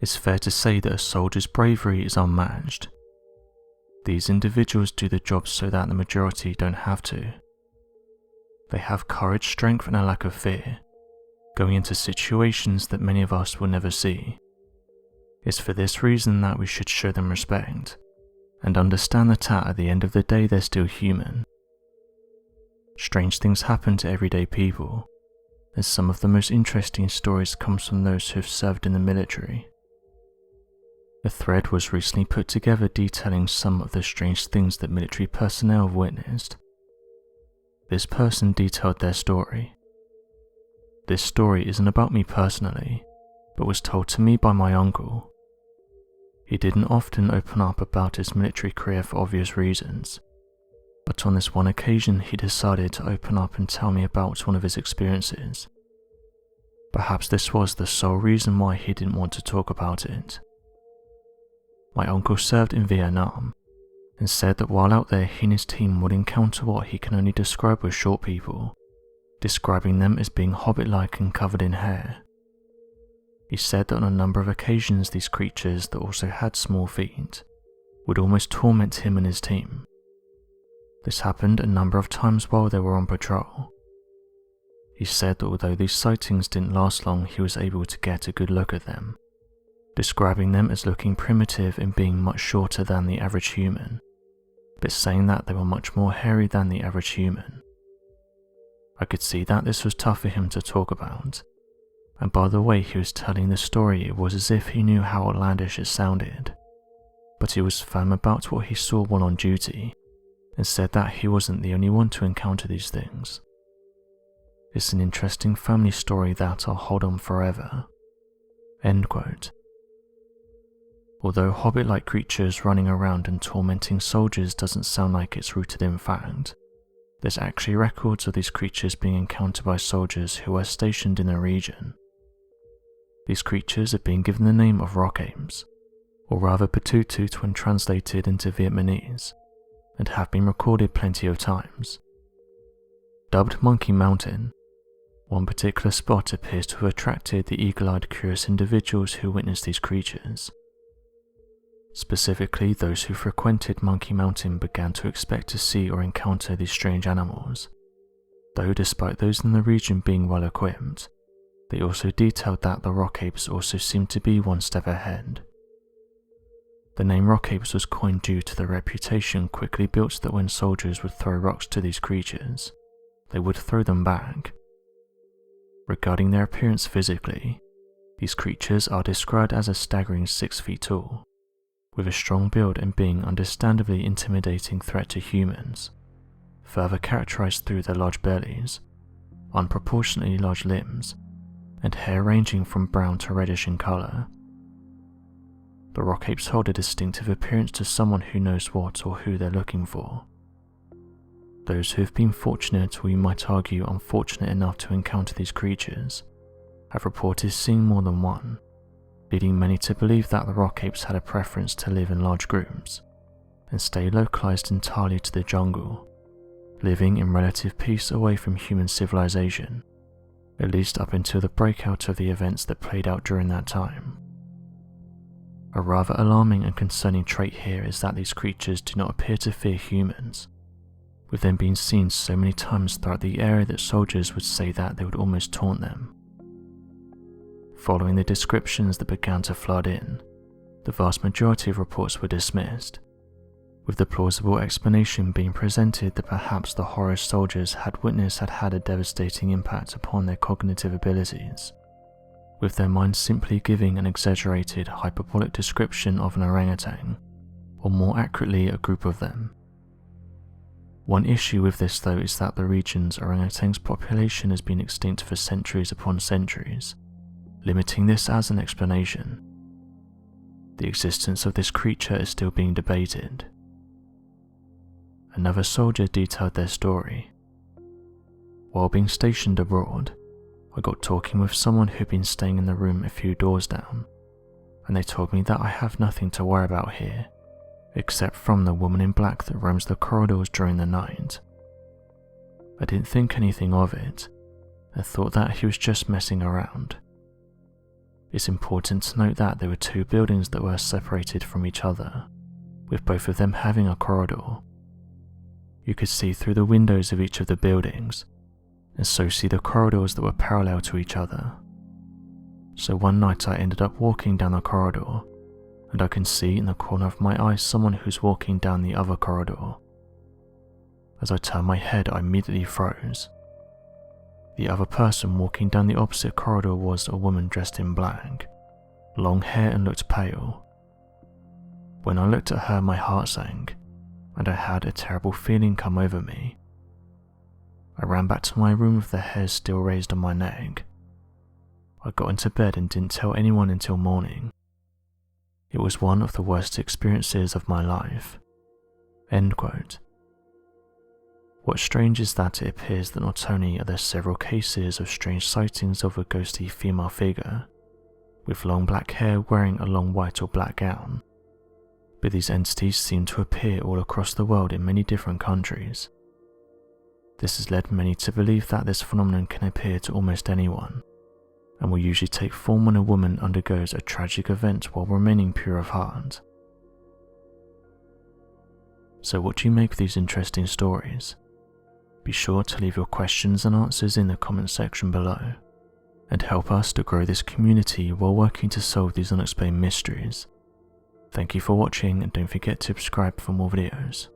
it's fair to say that a soldier's bravery is unmatched. These individuals do the job so that the majority don't have to. They have courage, strength, and a lack of fear, going into situations that many of us will never see. It's for this reason that we should show them respect, and understand that at the end of the day they're still human. Strange things happen to everyday people, and some of the most interesting stories come from those who have served in the military. A thread was recently put together detailing some of the strange things that military personnel have witnessed. This person detailed their story. This story isn't about me personally, but was told to me by my uncle. He didn't often open up about his military career for obvious reasons, but on this one occasion he decided to open up and tell me about one of his experiences. Perhaps this was the sole reason why he didn't want to talk about it. My uncle served in Vietnam, and said that while out there he and his team would encounter what he can only describe as short people, describing them as being hobbit-like and covered in hair. He said that on a number of occasions these creatures that also had small feet would almost torment him and his team. This happened a number of times while they were on patrol. He said that although these sightings didn't last long, he was able to get a good look at them, describing them as looking primitive and being much shorter than the average human, but saying that they were much more hairy than the average human. I could see that this was tough for him to talk about, and by the way he was telling the story it was as if he knew how outlandish it sounded, but he was firm about what he saw while on duty, and said that he wasn't the only one to encounter these things. It's an interesting family story that I'll hold on forever." End quote. Although hobbit-like creatures running around and tormenting soldiers doesn't sound like it's rooted in fact, there's actually records of these creatures being encountered by soldiers who were stationed in the region. These creatures have been given the name of rock apes, or rather patutut when translated into Vietnamese, and have been recorded plenty of times. Dubbed Monkey Mountain, one particular spot appears to have attracted the eagle-eyed curious individuals who witnessed these creatures. Specifically, those who frequented Monkey Mountain began to expect to see or encounter these strange animals, though despite those in the region being well equipped, they also detailed that the rock apes also seemed to be one step ahead. The name rock apes was coined due to the reputation quickly built that when soldiers would throw rocks to these creatures, they would throw them back. Regarding their appearance physically, these creatures are described as a staggering 6 feet tall, with a strong build and being understandably intimidating threat to humans, further characterized through their large bellies, unproportionately large limbs, and hair ranging from brown to reddish in color. The rock apes hold a distinctive appearance to someone who knows what or who they're looking for. Those who have been fortunate, or you might argue unfortunate enough to encounter these creatures, have reported seeing more than one, leading many to believe that the rock apes had a preference to live in large groups and stay localized entirely to the jungle, living in relative peace away from human civilization, at least up until the breakout of the events that played out during that time. A rather alarming and concerning trait here is that these creatures do not appear to fear humans, with them being seen so many times throughout the area that soldiers would say that they would almost taunt them. Following the descriptions that began to flood in, the vast majority of reports were dismissed, with the plausible explanation being presented that perhaps the horrors soldiers had witnessed had had a devastating impact upon their cognitive abilities, with their minds simply giving an exaggerated, hyperbolic description of an orangutan, or more accurately a group of them. One issue with this though is that the region's orangutan's population has been extinct for centuries upon centuries, limiting this as an explanation. The existence of this creature is still being debated. Another soldier detailed their story. While being stationed abroad, I got talking with someone who'd been staying in the room a few doors down, and they told me that I have nothing to worry about here, except from the woman in black that roams the corridors during the night. I didn't think anything of it, and thought that he was just messing around. It's important to note that there were two buildings that were separated from each other, with both of them having a corridor. You could see through the windows of each of the buildings, and so see the corridors that were parallel to each other. So one night I ended up walking down the corridor, and I can see in the corner of my eye someone who's walking down the other corridor. As I turned my head, I immediately froze. The other person walking down the opposite corridor was a woman dressed in black, long hair, and looked pale. When I looked at her, my heart sank, and I had a terrible feeling come over me. I ran back to my room with the hair still raised on my neck. I got into bed and didn't tell anyone until morning. It was one of the worst experiences of my life." End quote. What's strange is that it appears that not only are there several cases of strange sightings of a ghostly female figure, with long black hair wearing a long white or black gown, but these entities seem to appear all across the world in many different countries. This has led many to believe that this phenomenon can appear to almost anyone, and will usually take form when a woman undergoes a tragic event while remaining pure of heart. So what do you make of these interesting stories? Be sure to leave your questions and answers in the comment section below, and help us to grow this community while working to solve these unexplained mysteries. Thank you for watching, and don't forget to subscribe for more videos.